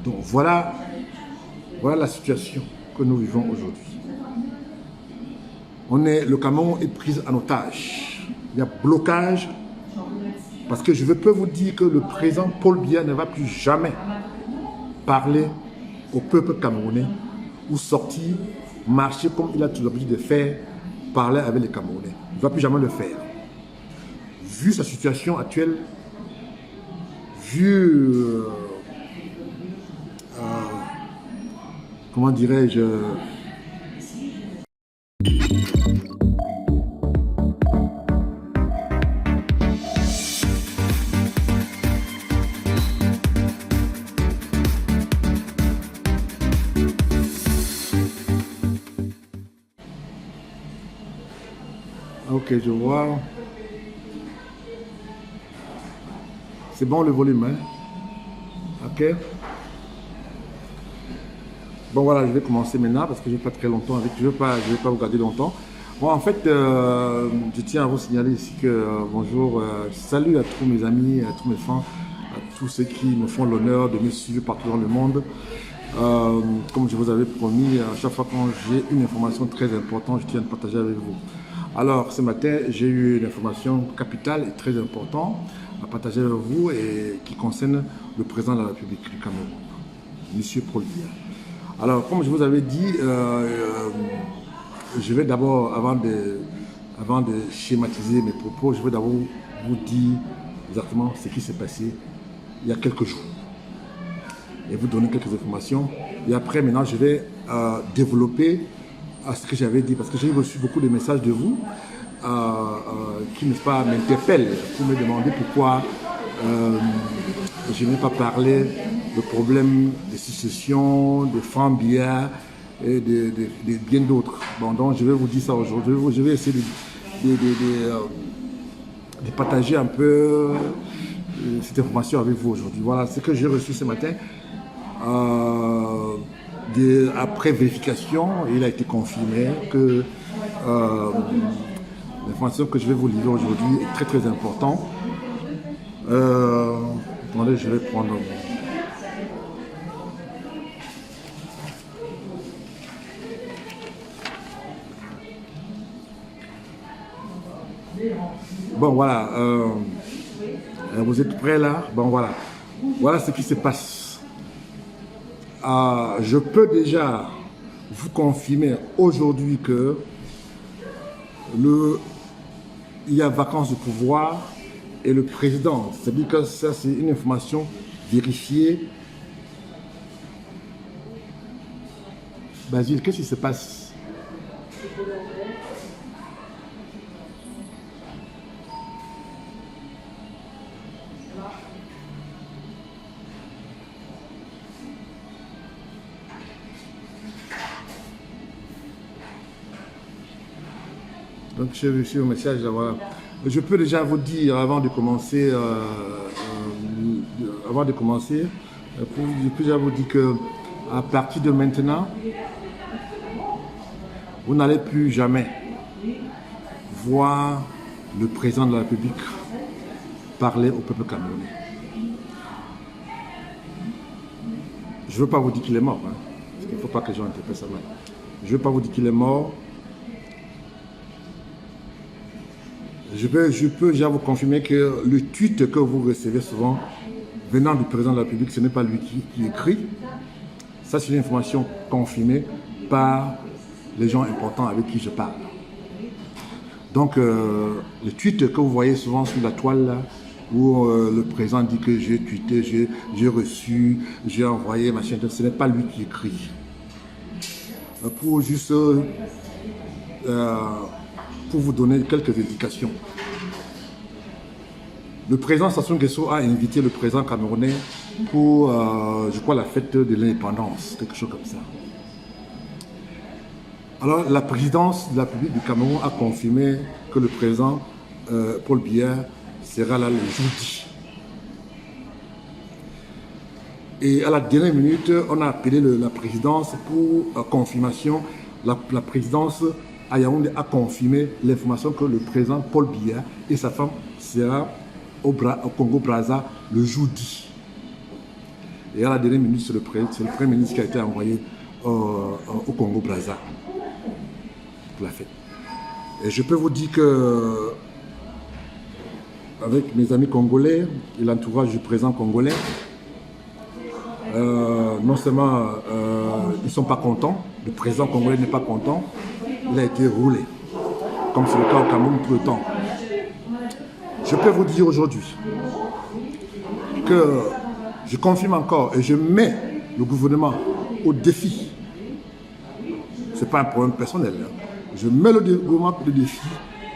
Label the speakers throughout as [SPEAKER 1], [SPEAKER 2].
[SPEAKER 1] Donc voilà la situation que nous vivons aujourd'hui. Le Cameroun est pris en otage. Il y a blocage parce que je peux vous dire que le président Paul Biya ne va plus jamais parler au peuple camerounais ou sortir, marcher comme il a tout l'habitude de faire, parler avec les Camerounais. Il ne va plus jamais le faire. Vu sa situation actuelle, vu, comment dirais-je, ok, je vois. C'est bon le volume, hein? Ok. Bon voilà, je vais commencer maintenant parce que je n'ai pas très longtemps avec. Je vais pas vous garder longtemps. Bon, en fait, je tiens à vous signaler ici que bonjour, salut à tous mes amis, à tous mes fans, à tous ceux qui me font l'honneur de me suivre partout dans le monde. Comme je vous avais promis, à chaque fois quand j'ai une information très importante, je tiens à partager avec vous. Alors, ce matin, j'ai eu une information capitale et très importante à partager avec vous et qui concerne le président de la République du Cameroun, M. Paul Biya. Alors, comme je vous avais dit, je vais d'abord, avant de schématiser mes propos, je vais d'abord vous dire exactement ce qui s'est passé il y a quelques jours et vous donner quelques informations. Et après, maintenant, je vais développer ce que j'avais dit, parce que j'ai reçu beaucoup de messages de vous qui, n'est-ce pas, m'interpellent pour me demander pourquoi je n'ai pas parlé de problèmes de succession, de Franck Biya et de bien d'autres. Bon, donc je vais vous dire ça aujourd'hui. Je vais essayer de partager un peu cette information avec vous aujourd'hui. Voilà ce que j'ai reçu ce matin. Après vérification, il a été confirmé que l'information que je vais vous livrer aujourd'hui est très très importante. Attendez, je vais prendre. Bon, voilà. Vous êtes prêts là? Bon, voilà. Voilà ce qui se passe. Je peux déjà vous confirmer aujourd'hui que il y a vacances de pouvoir et le président, c'est-à-dire que ça c'est une information vérifiée. Basile, qu'est-ce qui se passe? Donc j'ai reçu un message là, voilà. Je peux déjà vous dire avant de commencer, je peux déjà vous dire que à partir de maintenant, vous n'allez plus jamais voir le président de la République parler au peuple camerounais. Je ne veux pas vous dire qu'il est mort, hein, parce qu'il ne faut pas que les gens interprètent ça mal. Je ne veux pas vous dire qu'il est mort. Je peux déjà vous confirmer que le tweet que vous recevez souvent venant du président de la République, ce n'est pas lui qui écrit. Ça, c'est une information confirmée par les gens importants avec qui je parle. Donc, le tweet que vous voyez souvent sur la toile, là, où le président dit que j'ai tweeté, j'ai reçu, j'ai envoyé, machin, ce n'est pas lui qui écrit. Pour juste... pour vous donner quelques indications. Le président Sassou Nguesso a invité le président camerounais pour, je crois, la fête de l'indépendance, quelque chose comme ça. Alors, la présidence de la République du Cameroun a confirmé que le président Paul Biya sera là le jeudi. Et à la dernière minute, on a appelé la présidence pour confirmation. La présidence à Yaoundé a confirmé l'information que le président Paul Biya et sa femme sera au Congo-Brazza le jeudi. Et à la dernière minute, c'est le Premier ministre qui a été envoyé au Congo-Brazza pour la fête. Et je peux vous dire que, avec mes amis congolais et l'entourage du président congolais, non seulement ils ne sont pas contents, le président congolais n'est pas content, il a été roulé, comme c'est le cas au Cameroun tout le temps. Je peux vous dire aujourd'hui que je confirme encore et je mets le gouvernement au défi. Ce n'est pas un problème personnel. Je mets le gouvernement au défi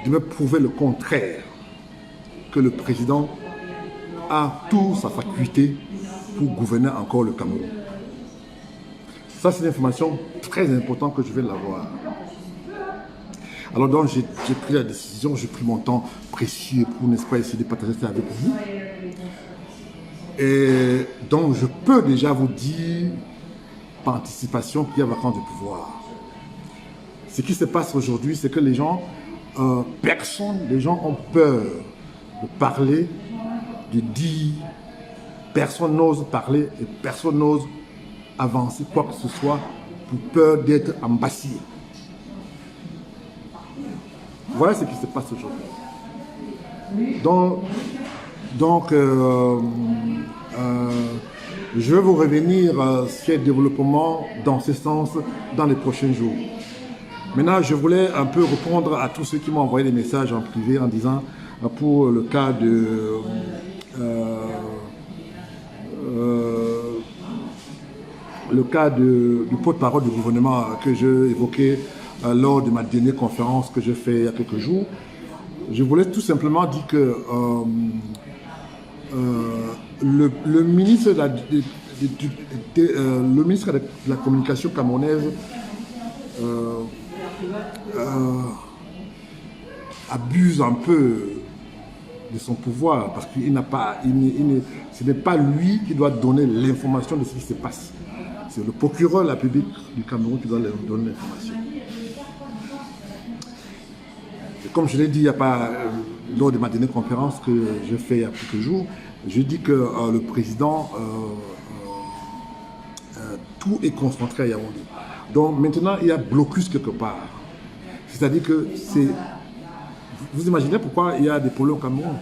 [SPEAKER 1] de me prouver le contraire, que le président a toute sa faculté pour gouverner encore le Cameroun. Ça, c'est une information très importante que je vais l'avoir. Alors donc, j'ai pris la décision, j'ai pris mon temps précieux pour, n'est-ce pas, essayer de partager ça avec vous. Et donc, je peux déjà vous dire, par anticipation, qu'il y a vacance de pouvoir. Ce qui se passe aujourd'hui, c'est que les gens, les gens ont peur de parler, de dire, personne n'ose parler et personne n'ose avancer quoi que ce soit pour peur d'être embassé. Voilà ce qui se passe aujourd'hui. Donc je vais vous revenir sur le développement dans ce sens dans les prochains jours. Maintenant, je voulais un peu répondre à tous ceux qui m'ont envoyé des messages en privé en disant pour le cas de du porte-parole du gouvernement que j'ai évoqué lors de ma dernière conférence que j'ai fait il y a quelques jours. Je voulais tout simplement dire que le ministre de la communication camerounaise abuse un peu de son pouvoir parce qu'il n'a pas, ce n'est pas lui qui doit donner l'information de ce qui se passe. C'est le procureur de la République du Cameroun qui doit donner l'information. Comme je l'ai dit lors de ma dernière conférence que j'ai fait il y a quelques jours, je dis que le président, tout est concentré à Yaoundé. Donc maintenant, il y a blocus quelque part. C'est-à-dire que vous imaginez pourquoi il y a des problèmes au Cameroun?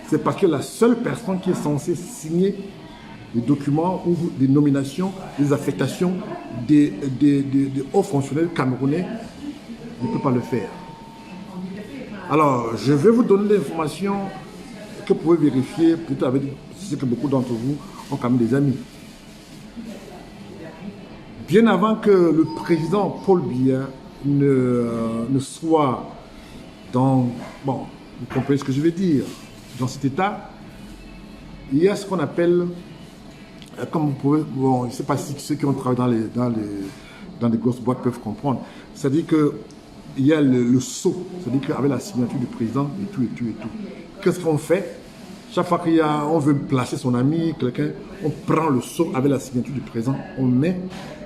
[SPEAKER 1] C'est parce que la seule personne qui est censée signer des documents ou des nominations, des affectations des hauts fonctionnaires camerounais ne peut pas le faire. Alors, je vais vous donner l'information que vous pouvez vérifier, plutôt avec ce que beaucoup d'entre vous ont quand même des amis. Bien avant que le président Paul Biya ne soit dans, bon, vous comprenez ce que je veux dire, dans cet état, il y a ce qu'on appelle, comme vous pouvez, bon, je ne sais pas si ceux qui ont travaillé dans les grosses boîtes peuvent comprendre, c'est-à-dire qu'il y a le sceau, c'est-à-dire qu'avec la signature du président et tout. Qu'est-ce qu'on fait? Chaque fois qu'on veut placer son ami, quelqu'un, on prend le sceau avec la signature du président, on met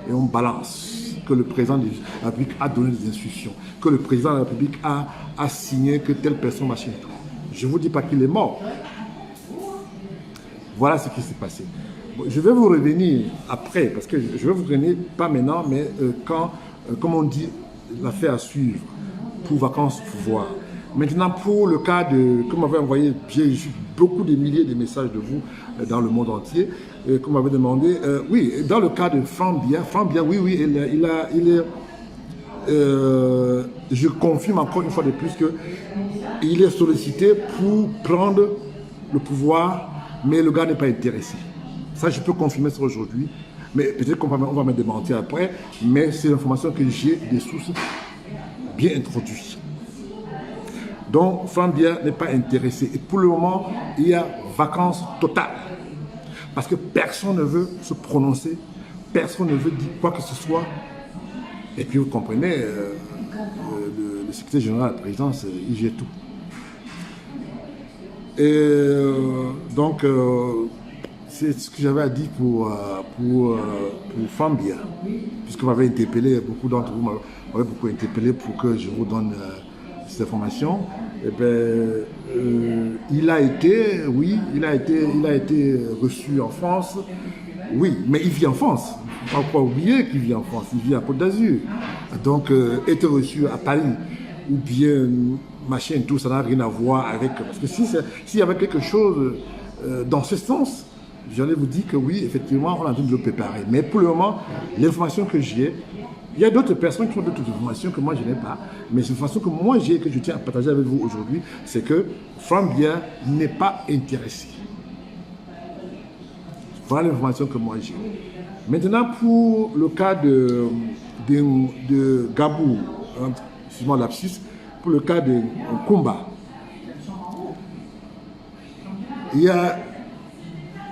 [SPEAKER 1] et on balance que le président de la République a donné des instructions, que le président de la République a signé que telle personne, machin et tout. Je ne vous dis pas qu'il est mort. Voilà ce qui s'est passé. Bon, je vais vous revenir après, parce que je vais vous revenir, pas maintenant, mais quand, comme on dit, l'affaire à suivre pour vacances pouvoir. Maintenant, pour le cas de, comme m'avait envoyé, j'ai reçu beaucoup de milliers de messages de vous dans le monde entier, comme m'avait demandé, oui, dans le cas de Franck Biya, oui, je confirme encore une fois de plus qu'il est sollicité pour prendre le pouvoir, mais le gars n'est pas intéressé. Ça, je peux confirmer ça aujourd'hui, mais peut-être qu'on va me démentir après, mais c'est l'information que j'ai des sources bien introduites. Donc, Franck Biya n'est pas intéressé. Et pour le moment, il y a vacances totales. Parce que personne ne veut se prononcer, personne ne veut dire quoi que ce soit. Et puis, vous comprenez, le secrétaire général de la présidence, il gère tout. Et donc, c'est ce que j'avais à dire pour Franck Biya. Puisque vous m'avez interpellé, beaucoup d'entre vous m'avaient beaucoup interpellé pour que je vous donne cette information. Eh bien, il a été reçu en France. Oui, mais il vit en France. Il ne faut pas oublier qu'il vit en France. Il vit à Côte d'Azur. Donc, être reçu à Paris ou bien machin, tout, ça n'a rien à voir avec... Parce que s'il y avait quelque chose dans ce sens, j'allais vous dire que oui, effectivement, on a envie de le préparer. Mais pour le moment, l'information que j'ai, il y a d'autres personnes qui ont d'autres informations que moi je n'ai pas. Mais l'information que moi j'ai, que je tiens à partager avec vous aujourd'hui, c'est que Franck Biya n'est pas intéressé. Voilà l'information que moi j'ai. Maintenant, pour le cas de Gabou, excuse-moi lapsus, pour le cas de Kumba, il y a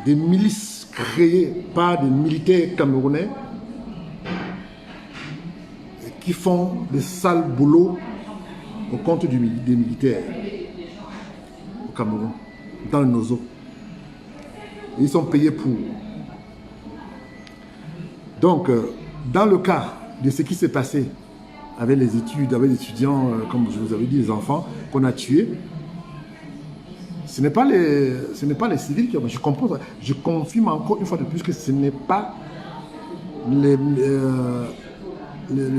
[SPEAKER 1] des milices créées par des militaires camerounais qui font des sales boulots au compte des militaires au Cameroun, dans le Nozo. Ils sont payés pour. Donc, dans le cas de ce qui s'est passé avec les études, avec les étudiants, comme je vous avais dit, les enfants qu'on a tués, ce n'est pas les civils qui ont... Je confirme encore une fois de plus que ce n'est pas les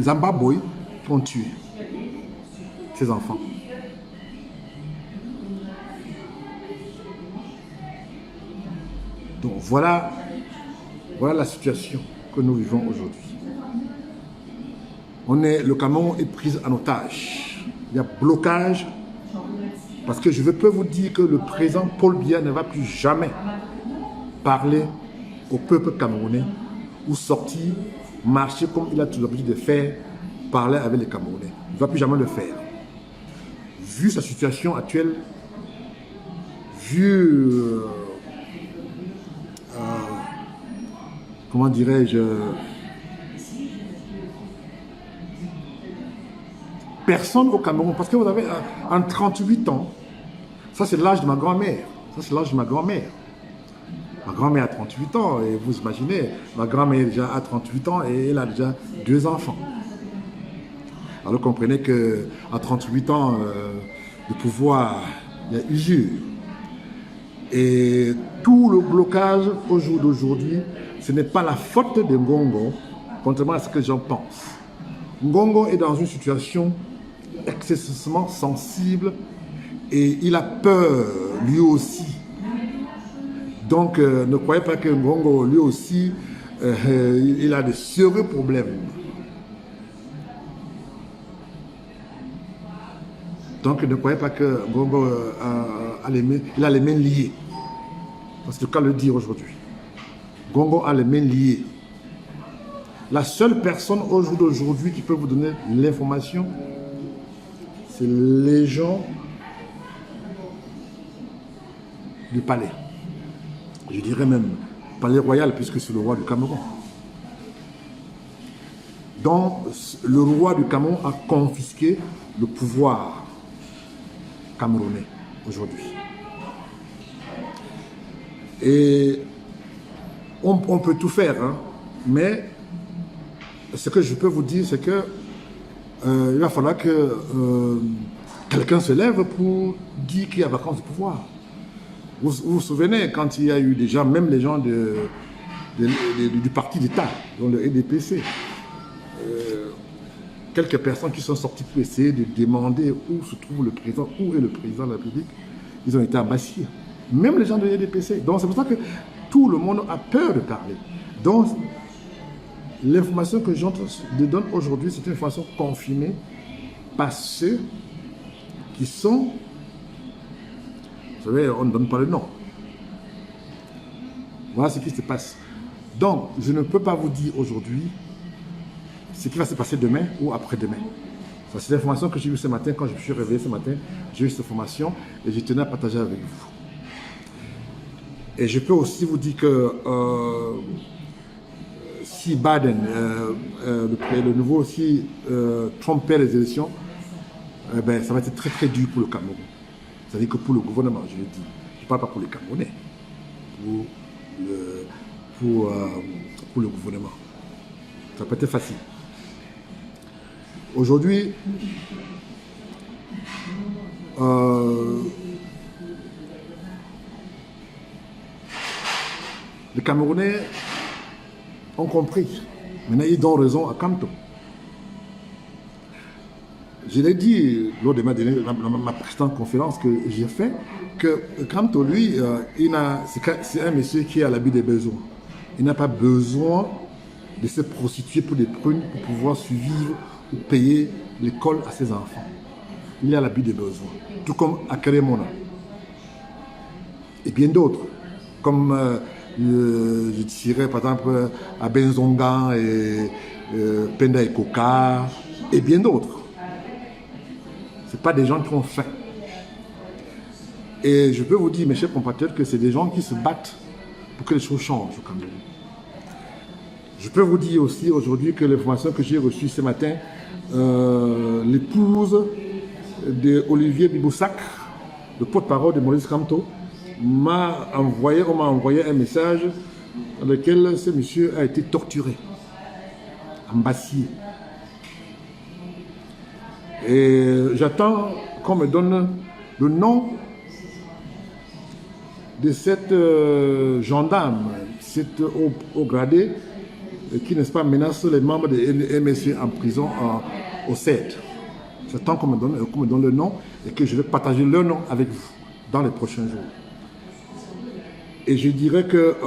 [SPEAKER 1] Amba Boy qui ont tué ces enfants. Donc voilà la situation que nous vivons aujourd'hui. Le Cameroun est pris en otage. Il y a blocage. Parce que je peux vous dire que le président Paul Biya ne va plus jamais parler au peuple camerounais ou sortir, marcher comme il a toujours l'habitude de faire, parler avec les Camerounais. Il ne va plus jamais le faire. Vu sa situation actuelle, vu... comment dirais-je, personne au Cameroun, parce que vous avez en 38 ans, ça c'est l'âge de ma grand-mère, ma grand-mère a 38 ans, et vous imaginez, ma grand-mère déjà a 38 ans et elle a déjà 2 enfants. Alors vous comprenez qu'à 38 ans, le pouvoir, il y a usure. Et tout le blocage au jour d'aujourd'hui, ce n'est pas la faute de Ngongo, contrairement à ce que j'en pense. Ngongo est dans une situation excessivement sensible et il a peur lui aussi. Donc ne croyez pas que Ngongo lui aussi, il a de sérieux problèmes. Donc ne croyez pas que Ngongo a les mains liées. Parce que le cas le dire aujourd'hui. Ngongo a les mains liées. La seule personne au jour d'aujourd'hui qui peut vous donner l'information, c'est les gens du palais. Je dirais même palais royal, puisque c'est le roi du Cameroun. Donc, le roi du Cameroun a confisqué le pouvoir camerounais aujourd'hui. Et on peut tout faire, hein, mais ce que je peux vous dire, c'est que il va falloir que quelqu'un se lève pour dire qu'il y a vacance de pouvoir. Vous vous souvenez quand il y a eu déjà, même les gens du parti d'État, dont le EDPC, quelques personnes qui sont sorties pour essayer de demander où se trouve le président, où est le président de la République, ils ont été abassés. Même les gens de l'EDPC. Donc c'est pour ça que tout le monde a peur de parler. Donc l'information que je donne aujourd'hui, c'est une information confirmée par ceux qui sont... Vous savez, on ne donne pas le nom. Voilà ce qui se passe. Donc, je ne peux pas vous dire aujourd'hui ce qui va se passer demain ou après-demain. C'est l'information que j'ai eue ce matin, quand je me suis réveillé ce matin, j'ai eu cette information et je tenais à partager avec vous. Et je peux aussi vous dire que si Biden, le nouveau, si Trump perd les élections, ben, ça va être très très dur pour le Cameroun. C'est-à-dire que pour le gouvernement, je le dis, je ne parle pas pour les Camerounais, pour le gouvernement. Ça peut être facile. Aujourd'hui, les Camerounais ont compris. Maintenant, ils donnent raison à Kamto. Je l'ai dit lors de ma précédente conférence que j'ai fait, que Kamto, lui, c'est un monsieur qui a l'habit des besoins. Il n'a pas besoin de se prostituer pour des prunes pour pouvoir survivre ou payer l'école à ses enfants. Il a l'habit des besoins. Tout comme Akere Mona. Et bien d'autres. Comme je dirais par exemple à Benzonga et Penda et Koka et bien d'autres. Ce pas des gens qui ont faim. Et je peux vous dire, mes chers compatriotes, que c'est des gens qui se battent pour que les choses changent au Cameroun. Je peux vous dire aussi aujourd'hui que l'information que j'ai reçue ce matin, l'épouse d'Olivier Biboussac, le porte-parole de Maurice Kamto, on m'a envoyé un message dans lequel ce monsieur a été torturé, embassié. Et j'attends qu'on me donne le nom de cette gendarme, cette haut gradé, qui, n'est-ce pas, menace les membres de MSC en prison au CED. J'attends qu'on me donne le nom et que je vais partager le nom avec vous dans les prochains jours. Et je dirais que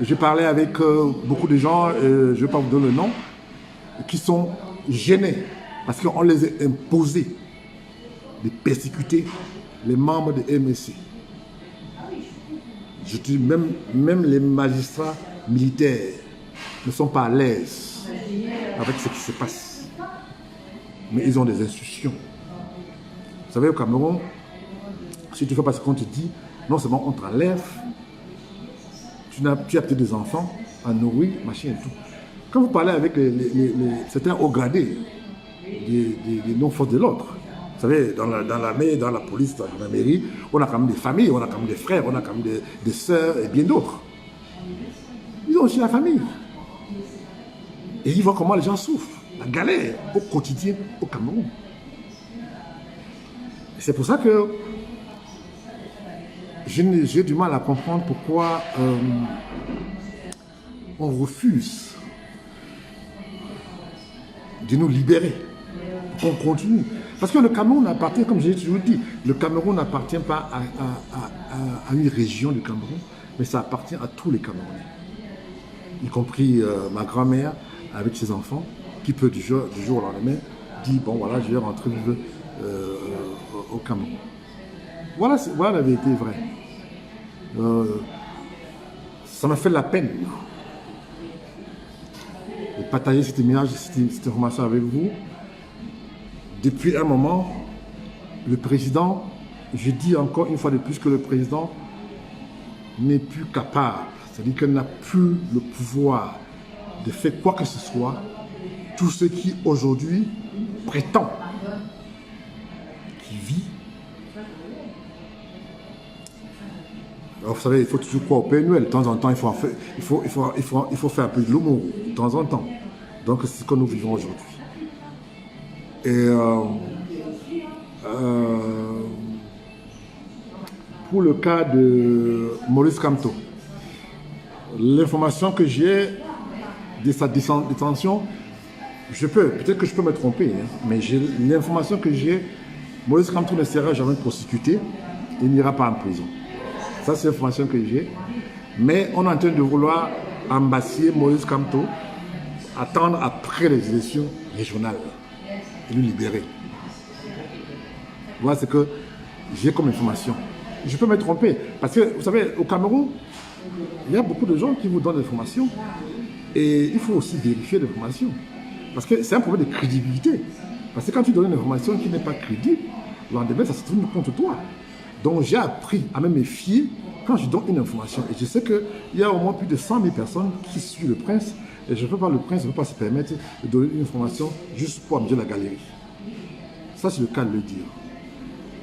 [SPEAKER 1] j'ai parlé avec beaucoup de gens, je ne vais pas vous donner le nom, qui sont gênés parce qu'on les a imposés de persécuter les membres de MSC. Je dis même les magistrats militaires ne sont pas à l'aise avec ce qui se passe. Mais ils ont des instructions. Vous savez, au Cameroun, si tu fais pas ce qu'on te dit, non seulement on te enlève, tu as peut-être des enfants à nourrir, machin et tout. Quand vous parlez avec certains hauts gradés des non-forces de l'ordre, vous savez, dans l'armée, dans la police, dans la mairie, on a quand même des familles, on a quand même des frères, on a quand même des sœurs et bien d'autres. Ils ont aussi la famille. Et ils voient comment les gens souffrent, la galère au quotidien au Cameroun. Et c'est pour ça que j'ai du mal à comprendre pourquoi on refuse de nous libérer, qu'on continue. Parce que le Cameroun appartient, comme j'ai toujours dit, le Cameroun n'appartient pas à une région du Cameroun, mais ça appartient à tous les Camerounais. Y compris ma grand-mère avec ses enfants, qui peut du jour au lendemain dire, bon voilà, je vais rentrer vivre au Cameroun. Voilà la vérité vraie. Ça m'a fait de la peine de partager cette image, cette information avec vous. Depuis un moment, le président, je dis encore une fois de plus que le président n'est plus capable, c'est-à-dire qu'il n'a plus le pouvoir de faire quoi que ce soit. Tout ce qui aujourd'hui prétend qu'il vit. Alors, vous savez, il faut toujours croire au Père Noël. De temps en temps, il faut faire un peu de l'humour, de temps en temps. Donc, c'est ce que nous vivons aujourd'hui. Et pour le cas de Maurice Kamto, l'information que j'ai de sa détention, peut-être que je peux me tromper, hein, mais l'information que j'ai, Maurice Kamto ne sera jamais prosécuté, il n'ira pas en prison. Ça, c'est l'information que j'ai. Mais on est en train de vouloir embassier Maurice Kamto, attendre après les élections régionales et le libérer. Voilà ce que j'ai comme information. Je peux me tromper, parce que, vous savez, au Cameroun, il y a beaucoup de gens qui vous donnent des informations et il faut aussi vérifier l'information. Parce que c'est un problème de crédibilité. Parce que quand tu donnes une information qui n'est pas crédible, le lendemain, ça se tourne contre toi. Donc j'ai appris à me méfier quand je donne une information. Et je sais qu'il y a au moins plus de 100 000 personnes qui suivent le prince. Et je ne peux pas, le prince ne peut pas se permettre de donner une information juste pour amuser la galerie. Ça, c'est le cas de le dire.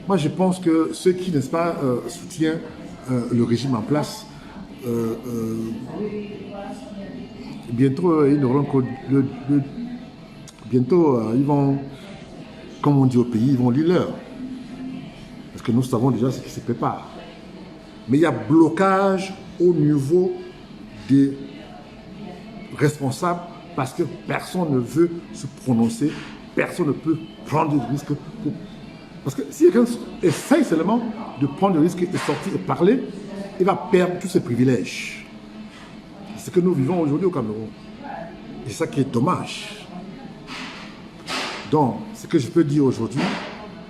[SPEAKER 1] Moi, je pense que ceux qui, n'est-ce pas, soutiennent le régime en place, bientôt, ils n'auront que bientôt, ils vont, comme on dit au pays, ils vont lire l'heure. Parce que nous savons déjà ce qui se prépare. Mais il y a blocage au niveau de responsable parce que personne ne veut se prononcer, personne ne peut prendre de risques. Parce que si quelqu'un essaye seulement de prendre le risque et sortir et parler, il va perdre tous ses privilèges. C'est ce que nous vivons aujourd'hui au Cameroun. Et c'est ça qui est dommage. Donc, ce que je peux dire aujourd'hui,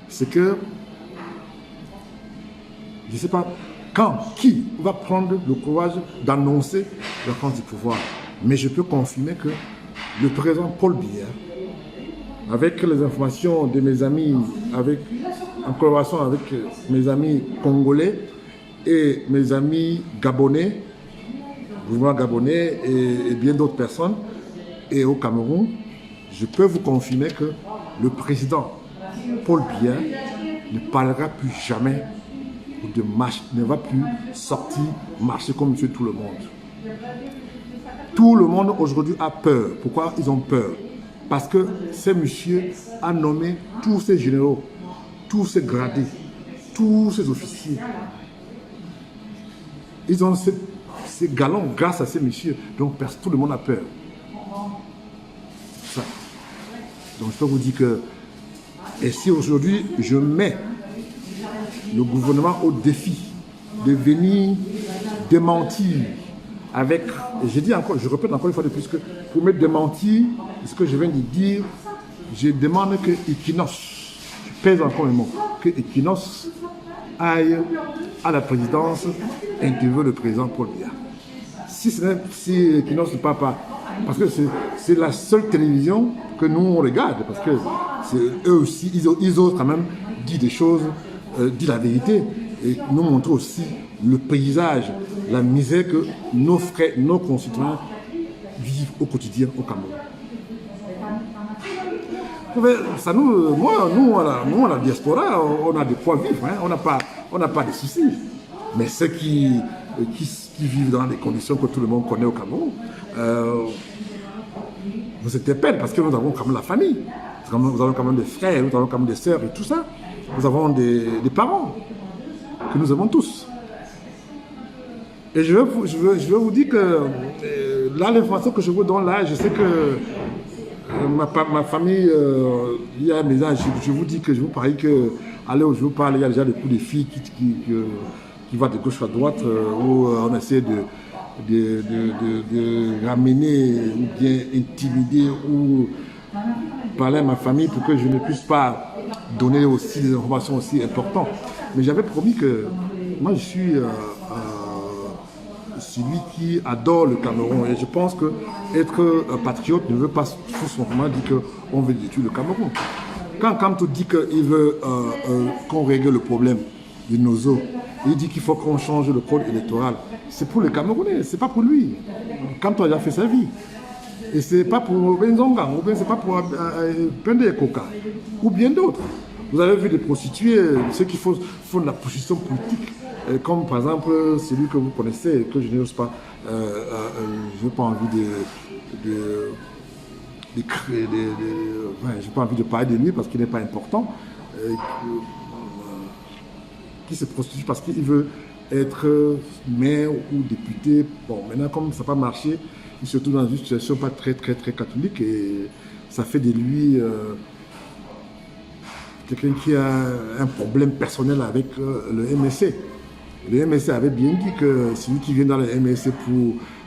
[SPEAKER 1] c'est que je ne sais pas qui va prendre le courage d'annoncer la vacance du pouvoir. Mais je peux confirmer que le président Paul Biya, avec les informations de mes amis, en collaboration avec mes amis congolais et mes amis gabonais, gouvernement gabonais et bien d'autres personnes, et au Cameroun, je peux vous confirmer que le président Paul Biya ne parlera plus jamais de marche, ne va plus sortir marcher comme monsieur tout le monde. Tout le monde aujourd'hui a peur. Pourquoi ils ont peur? Parce que ce monsieur a nommé tous ces généraux, tous ces gradés, tous ces officiers. Ils ont ces galons grâce à ces messieurs. Donc tout le monde a peur. Ça. Donc je peux vous dire que, et si aujourd'hui je mets le gouvernement au défi de venir démentir avec, je dis encore, je répète encore une fois de plus que pour me démentir ce que je viens de dire, je demande que Equinos, je pèse encore un mot, que Equinos aille à la présidence interviewer le président Paul Biya. Si Equinos ne part pas, parce que c'est la seule télévision que nous on regarde, parce que eux aussi, ils osent quand même dire des choses, dire la vérité, et nous montrer aussi le paysage, la misère que nos frères, nos concitoyens vivent au quotidien au Cameroun. Ça nous, à la diaspora, on a de quoi vivre, hein, on n'a pas de soucis. Mais ceux qui vivent dans des conditions que tout le monde connaît au Cameroun, nous interpellent parce que nous avons quand même la famille, nous avons quand même des frères, nous avons quand même des sœurs et tout ça. Nous avons des parents que nous avons tous. Et je veux vous dire que là, l'information que je vous donne là, je sais que ma famille, il y a mes âges, je vous dis que je vous parie que, allez où je vous parle, il y a déjà des coups de filles qui vont de gauche à droite, où on essaie de ramener ou bien intimider ou parler à ma famille pour que je ne puisse pas donner aussi des informations aussi importantes. Mais j'avais promis que moi je suis celui qui adore le Cameroun et je pense que être patriote ne veut pas tout simplement dire qu'on veut détruire le Cameroun. Quand Kamto dit qu'il veut qu'on règle le problème de nos eaux, il dit qu'il faut qu'on change le code électoral. C'est pour les Camerounais, c'est pas pour lui. Kamto a déjà fait sa vie. Et c'est pas pour Benzonga, ou bien c'est pas pour Pende Koka, ou bien d'autres. Vous avez vu des prostituées, ceux qui font de la position politique, comme par exemple celui que vous connaissez, que je n'ose pas, je n'ai pas envie j'ai pas envie de parler de lui parce qu'il n'est pas important, qui se prostitue parce qu'il veut être maire ou député. Bon, maintenant comme ça n'a pas marché, il se trouve dans une situation pas très catholique et ça fait de lui quelqu'un qui a un problème personnel avec le MSC. Le MSC avait bien dit que celui qui vient dans le MSC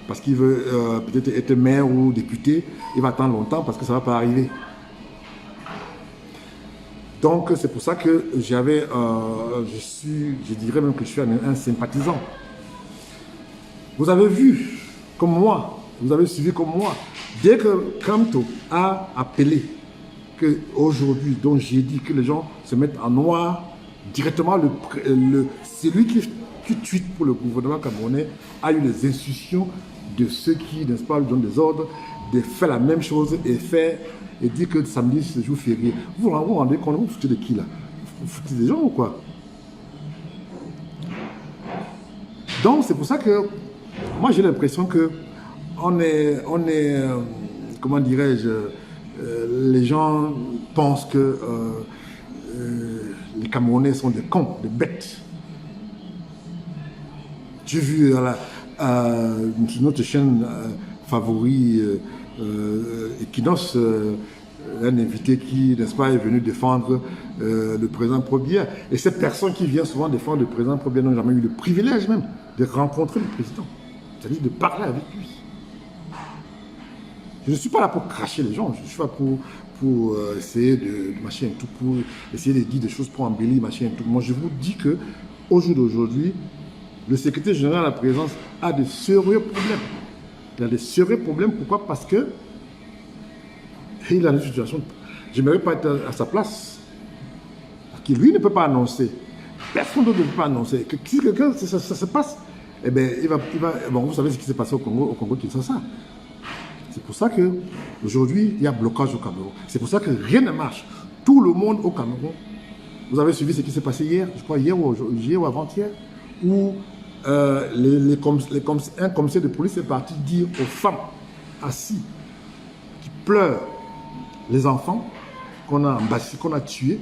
[SPEAKER 1] parce qu'il veut peut-être être maire ou député, il va attendre longtemps parce que ça ne va pas arriver. Donc c'est pour ça que je dirais même que je suis un sympathisant. Vous avez vu comme moi, vous avez suivi comme moi, dès que Kamto a appelé qu'aujourd'hui, donc j'ai dit que les gens se mettent en noir, directement celui qui tweet pour le gouvernement camerounais a eu les instructions de ceux qui, n'est-ce pas, lui donnent des ordres, de faire la même chose et dire que samedi c'est jour férié. Vous vous rendez compte, vous foutez de qui là? Vous foutez des gens ou quoi? Donc c'est pour ça que moi j'ai l'impression que on est comment dirais-je, les gens pensent que les Camerounais sont des cons, des bêtes. J'ai vu sur notre chaîne favori Equinox, un invité qui, n'est-ce pas, est venu défendre le président Probia. Et ces personnes qui viennent souvent défendre le président Probia n'ont jamais eu le privilège même de rencontrer le président, c'est-à-dire de parler avec lui. Je ne suis pas là pour cracher les gens, je suis là pour essayer de machin tout, pour essayer de dire des choses pour embellir, machin tout. Moi, je vous dis que au jour d'aujourd'hui, le secrétaire général à la présidence a de sérieux problèmes. Il a de sérieux problèmes. Pourquoi? Parce que il a une situation. Je n'aimerais pas être à sa place. Parce que lui ne peut pas annoncer. Personne d'autre ne peut pas annoncer. Que si quelqu'un, ça se passe, eh bien, il va. Bon, vous savez ce qui s'est passé au Congo Kinshasa. C'est pour ça qu'aujourd'hui, il y a blocage au Cameroun. C'est pour ça que rien ne marche. Tout le monde au Cameroun. Vous avez suivi ce qui s'est passé hier, je crois hier ou avant-hier, où un commissaire de police est parti dire aux femmes assises qui pleurent les enfants qu'on a tués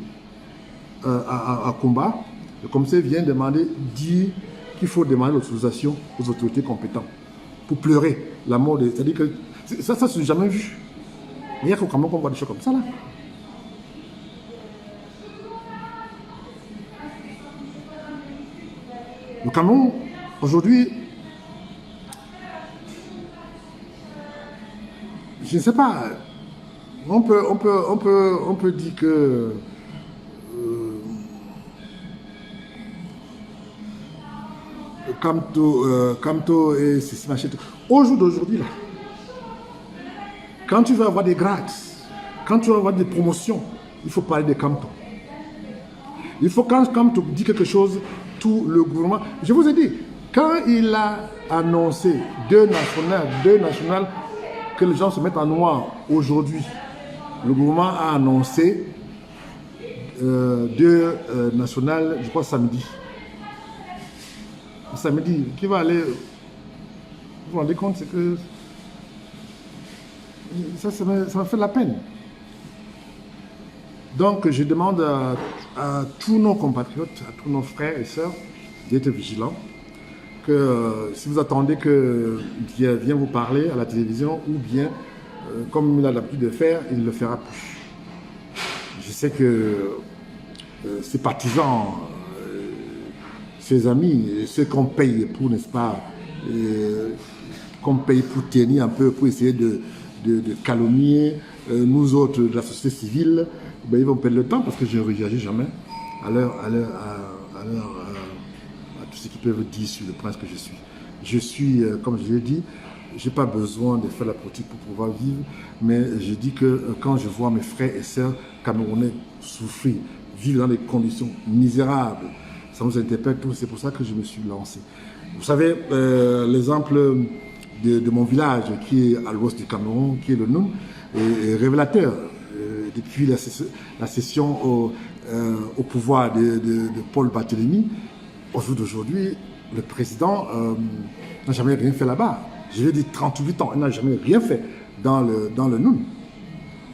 [SPEAKER 1] à combat. Le commissaire vient dire qu'il faut demander l'autorisation aux autorités compétentes pour pleurer la mort de... C'est-à-dire que ça se jamais vu. Il y a qu'au Cameroun qu'on voit des choses comme ça là. Le Cameroun, aujourd'hui, je ne sais pas, on peut dire que Camto et ceci, machin. Au jour d'aujourd'hui, là, quand tu veux avoir des grades, quand tu veux avoir des promotions, il faut parler de Camto. Il faut quand Camto dit quelque chose, tout le gouvernement. Je vous ai dit, quand il a annoncé deux nationales, que les gens se mettent en noir aujourd'hui, le gouvernement a annoncé deux nationales, je crois samedi. Samedi, qui va aller. Vous vous rendez compte, c'est que ça me fait de la peine. Donc, je demande à tous nos compatriotes, à tous nos frères et sœurs, d'être vigilants. Que si vous attendez que Dieu vienne vous parler à la télévision, ou bien, comme il a l'habitude de faire, il ne le fera plus. Je sais que ses partisans, ses amis, ceux qu'on paye pour, n'est-ce pas, qu'on paye pour tenir un peu, pour essayer de calomnier nous autres de la société civile, ben, ils vont perdre le temps parce que je ne réagis jamais à tout ce qu'ils peuvent dire sur le prince que je suis. Je suis, comme je l'ai dit, je n'ai pas besoin de faire la politique pour pouvoir vivre, mais je dis que quand je vois mes frères et sœurs camerounais souffrir, vivre dans des conditions misérables, ça nous interpelle tous, c'est pour ça que je me suis lancé. Vous savez, l'exemple de mon village qui est à l'ouest du Cameroun, qui est le Noun, est révélateur. Depuis la cession au pouvoir de Paul Barthélémy, au jour d'aujourd'hui, le président n'a jamais rien fait là-bas. Je l'ai dit 38 ans, il n'a jamais rien fait dans le Noun.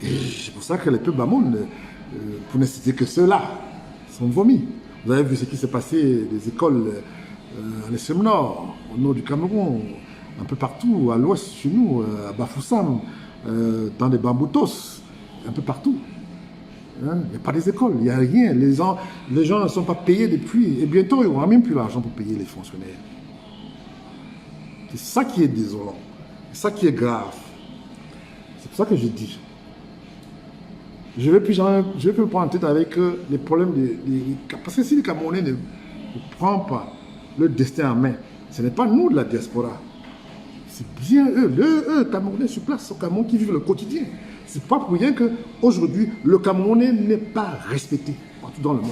[SPEAKER 1] Et c'est pour ça que les peuples Bamoun, pour ne citer que ceux-là, sont vomis. Vous avez vu ce qui s'est passé des écoles à l'extrême nord, au nord du Cameroun, un peu partout, à l'ouest chez nous, à Bafoussam, dans les Bamboutos, un peu partout. Hein? Il n'y a pas des écoles, il n'y a rien. Les gens ne sont pas payés depuis, et bientôt ils n'auront même plus l'argent pour payer les fonctionnaires. C'est ça qui est désolant, c'est ça qui est grave. C'est pour ça que je dis, je ne vais plus me prendre en tête avec les problèmes parce que si les Camerounais ne prennent pas le destin en main, ce n'est pas nous de la diaspora. C'est bien eux, Camerounais sur place au Cameroun qui vivent le quotidien. C'est pas pour rien qu'aujourd'hui, le Camerounais n'est pas respecté partout dans le monde.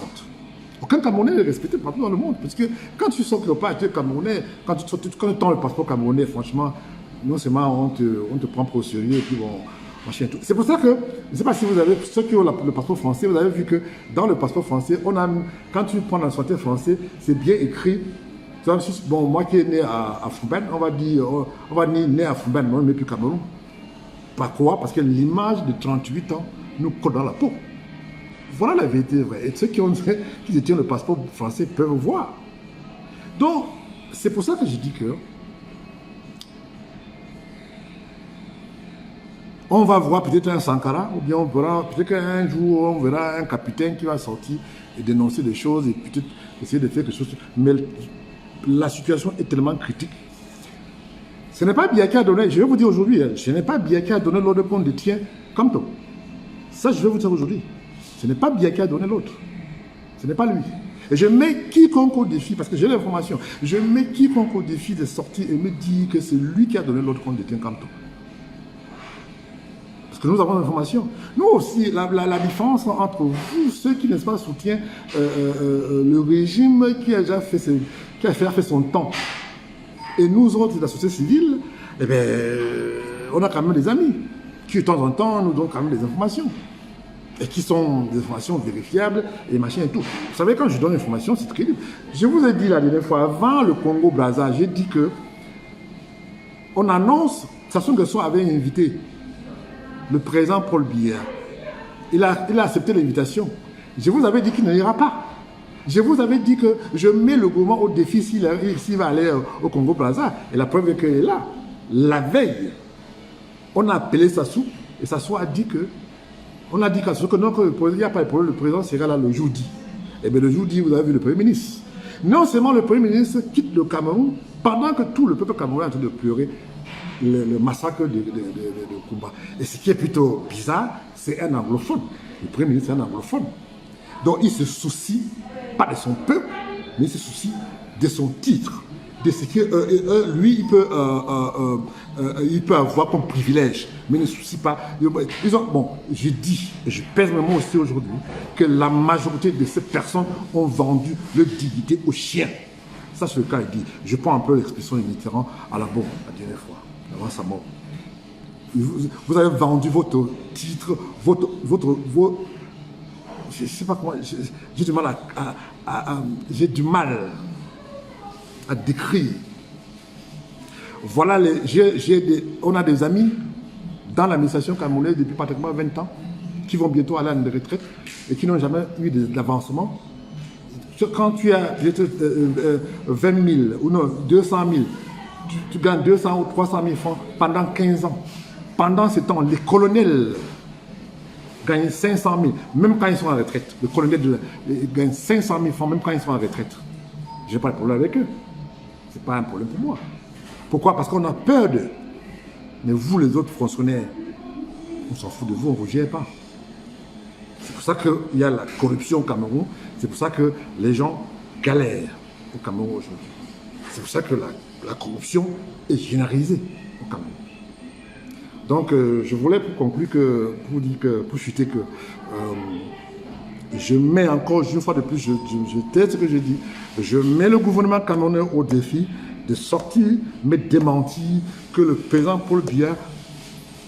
[SPEAKER 1] Aucun Camerounais n'est respecté partout dans le monde. Parce que quand tu sors quelque part, tu es Camerounais, quand tu tends le passeport camerounais, franchement, non seulement on te prend pour au sérieux et puis bon, machin tout. C'est pour ça que, je ne sais pas si vous avez, ceux qui ont le passeport français, vous avez vu que dans le passeport français, quand tu prends la nationalité française, c'est bien écrit. Bon, moi qui est né à Fouben, on va dire né à Fouben, mais on n'est plus Cameroun. Pourquoi? Parce que l'image de 38 ans nous colle dans la peau. Voilà la vérité vraie. Et ceux qui détiennent le passeport français peuvent voir. Donc, c'est pour ça que je dis que On va voir peut-être un Sankara, ou bien on verra peut-être qu'un jour, on verra un capitaine qui va sortir et dénoncer des choses et peut-être essayer de faire quelque chose. Mais la situation est tellement critique. Ce n'est pas Biya qui a donné, je vais vous dire aujourd'hui, ce n'est pas Biya qui a donné l'ordre qu'on détient Kamto. Ça, je vais vous dire aujourd'hui. Ce n'est pas Biya qui a donné l'autre. Ce n'est pas lui. Et je mets quiconque au défi, parce que j'ai l'information, je mets quiconque au défi de sortir et me dire que c'est lui qui a donné l'ordre qu'on détient Kamto. Parce que nous avons l'information. Nous aussi, la différence entre vous, ceux qui, n'est-ce pas, soutiennent le régime qui a déjà fait son temps, et nous autres, la société civile, eh bien, on a quand même des amis qui, de temps en temps, nous donnent quand même des informations. Et qui sont des informations vérifiables et machin et tout. Vous savez, quand je donne l'information, c'est crédible. Je vous ai dit la dernière fois, avant le Congo-Brazza, j'ai dit que on annonce, Sassou Nguesso avait invité le président Paul Biya. Il a accepté l'invitation. Je vous avais dit qu'il n'ira pas. Je vous avais dit que je mets le gouvernement au défi s'il va aller au Congo-Brazza. Et la preuve est qu'il est là. La veille, on a appelé Sassou et Sassou a dit que on a dit qu'à ce que non, il n'y a pas de problème, le président sera là le jeudi. Eh bien, le jeudi, vous avez vu le Premier ministre. Non seulement le Premier ministre quitte le Cameroun, pendant que tout le peuple camerounais est en train de pleurer le massacre de Kumba. Et ce qui est plutôt bizarre, c'est un anglophone. Le Premier ministre est un anglophone. Donc, il se soucie pas de son peuple, mais il se soucie de son titre, de ce que lui, il peut avoir comme privilège, mais ne soucie pas. Bon, je dis, et je pèse mes mots aussi aujourd'hui, que la majorité de ces personnes ont vendu leur dignité aux chiens. Ça, c'est le cas, il dit. Je prends un peu l'expression de Mitterrand à la bombe, la dernière fois, avant sa mort. Vous avez vendu votre titre, je ne sais pas comment, j'ai du mal à décrire. Voilà, on a des amis dans l'administration camerounaise depuis pratiquement 20 ans qui vont bientôt aller en retraite et qui n'ont jamais eu d'avancement. Quand tu as 20 000 ou non, 200 000, tu gagnes 200 ou 300 000 francs pendant 15 ans. Pendant ce temps, les colonels gagnent 500 000, même quand ils sont en retraite. Le colonel gagne 500 000 francs, même quand ils sont en retraite. Je n'ai pas de problème avec eux. Ce n'est pas un problème pour moi. Pourquoi? Parce qu'on a peur d'eux. Mais vous, les autres fonctionnaires, on s'en fout de vous, on ne vous gère pas. C'est pour ça qu'il y a la corruption au Cameroun. C'est pour ça que les gens galèrent au Cameroun aujourd'hui. C'est pour ça que la corruption est généralisée au Cameroun. Donc, je voulais pour conclure pour chuter que je mets encore une fois de plus, je tais ce que je dis, je mets le gouvernement camerounais au défi de sortir, mais démentir que le président Paul Biya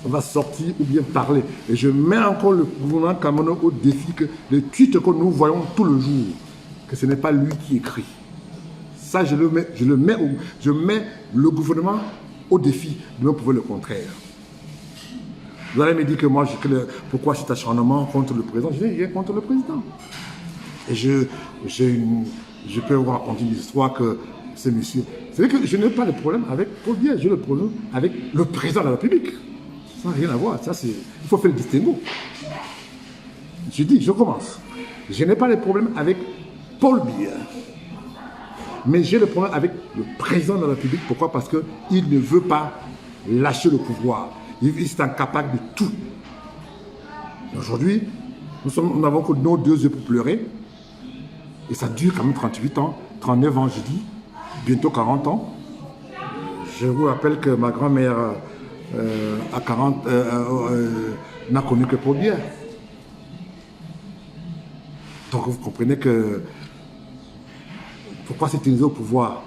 [SPEAKER 1] va sortir ou bien parler. Et je mets encore le gouvernement camerounais au défi que les tweets que nous voyons tout le jour, que ce n'est pas lui qui écrit. Ça, je mets le gouvernement au défi de me prouver le contraire. Vous allez me dire que moi, pourquoi cet acharnement contre le président? Je n'ai rien contre le président. Et je peux vous raconter une histoire que ce monsieur... C'est que je n'ai pas de problème avec Paul Biya, j'ai le problème avec le président de la République. Ça n'a rien à voir. Il faut faire le distinguo. Je commence. Je n'ai pas de problème avec Paul Biya. Mais j'ai le problème avec le président de la République. Pourquoi? Parce qu'il ne veut pas lâcher le pouvoir. Il est incapable de tout. Aujourd'hui, nous n'avons que nos 2 yeux pour pleurer. Et ça dure quand même 38 ans, 39 ans, je dis. Bientôt 40 ans. Je vous rappelle que ma grand-mère n'a connu que Paul Biya. Donc vous comprenez que pourquoi c'est au pouvoir.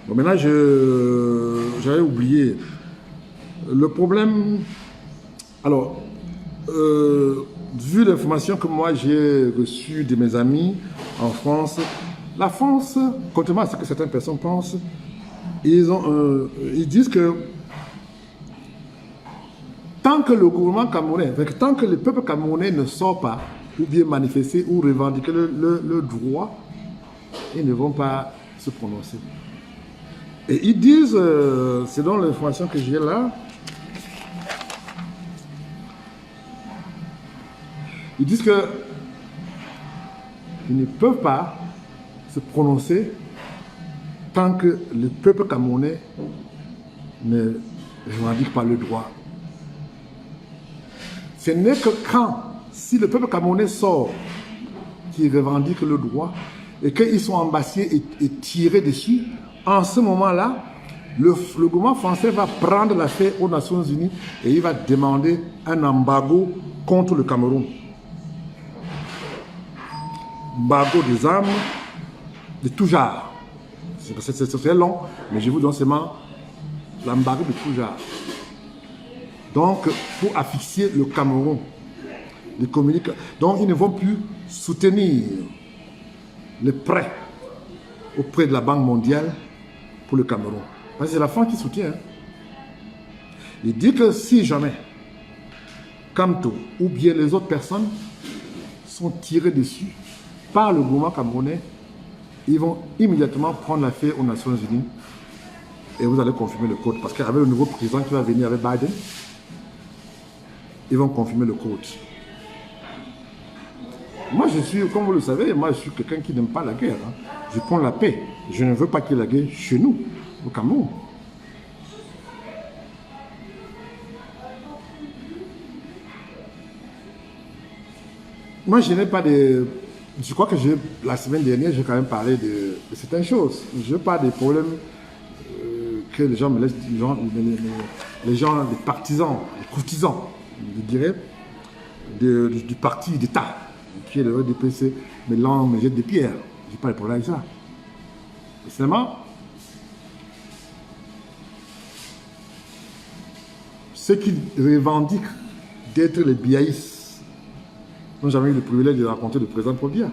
[SPEAKER 1] Bon, maintenant, j'avais oublié. Le problème, alors, vu l'information que moi j'ai reçue de mes amis en France, la France, contrairement à ce que certaines personnes pensent, ils disent que tant que le gouvernement camerounais, tant que le peuple camerounais ne sort pas, ou bien manifester ou revendiquer le droit, ils ne vont pas se prononcer. Et ils disent, selon l'information que j'ai là, Ils disent que ils ne peuvent pas se prononcer tant que le peuple camerounais ne revendique pas le droit. Ce n'est que quand, si le peuple camerounais sort, qui revendique le droit, et qu'ils sont embassés et tirés dessus, en ce moment-là, le gouvernement français va prendre l'affaire aux Nations Unies et il va demander un embargo contre le Cameroun. Embargo des armes de tout genre. C'est très long, mais je vous donne seulement l'embargo de tout genre. Donc, pour asphyxier le Cameroun, les communiques. Donc, ils ne vont plus soutenir les prêts auprès de la Banque mondiale pour le Cameroun. Parce que c'est la France qui soutient. Hein. Il dit que si jamais Camto ou bien les autres personnes sont tirées dessus par le gouvernement camerounais, ils vont immédiatement prendre l'affaire aux Nations Unies et vous allez confirmer le code. Parce qu'avec le nouveau président qui va venir avec Biden, ils vont confirmer le code. Moi, je suis, comme vous le savez, moi, je suis quelqu'un qui n'aime pas la guerre. Hein. Je prends la paix. Je ne veux pas qu'il y ait la guerre chez nous, au Cameroun. Moi, je n'ai pas de... Je crois que la semaine dernière, j'ai quand même parlé de certaines choses. Je parle des problèmes que les gens me laissent, les gens, les partisans, les courtisans, je dirais, du parti d'État, qui est le EDPC, mais là, on me jette des pierres. Je n'ai pas de problème avec ça. Et seulement, ceux qui revendiquent d'être les biaïs n'ont jamais eu le privilège de rencontrer le président Paul Biya.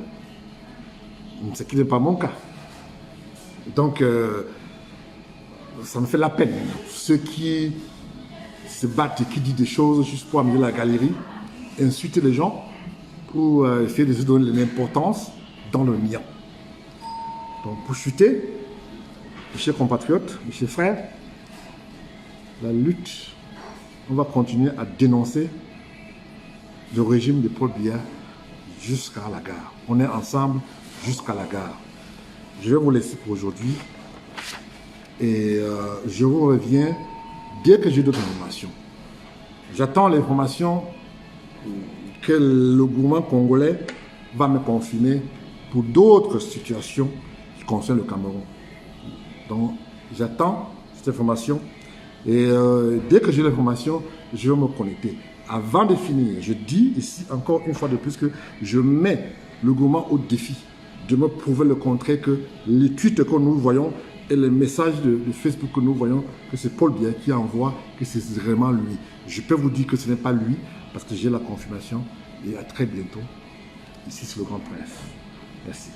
[SPEAKER 1] Ce qui n'est pas mon cas. Donc, ça me fait la peine. Ceux qui se battent et qui disent des choses juste pour amener la galerie, insulter les gens pour essayer de se donner l'importance dans le mien. Donc, pour chuter, mes chers compatriotes, mes chers frères, la lutte, on va continuer à dénoncer le régime de Paul Biya jusqu'à la gare. On est ensemble jusqu'à la gare. Je vais vous laisser pour aujourd'hui et je vous reviens dès que j'ai d'autres informations. J'attends l'information que le gouvernement congolais va me confirmer pour d'autres situations qui concernent le Cameroun. Donc, j'attends cette information et dès que j'ai l'information, je vais me connecter. Avant de finir, je dis ici encore une fois de plus que je mets le gouvernement au défi de me prouver le contraire, que les tweets que nous voyons et les messages de Facebook que nous voyons, que c'est Paul Biya qui envoie, que c'est vraiment lui. Je peux vous dire que ce n'est pas lui parce que j'ai la confirmation et à très bientôt ici sur le Grand Prince. Merci.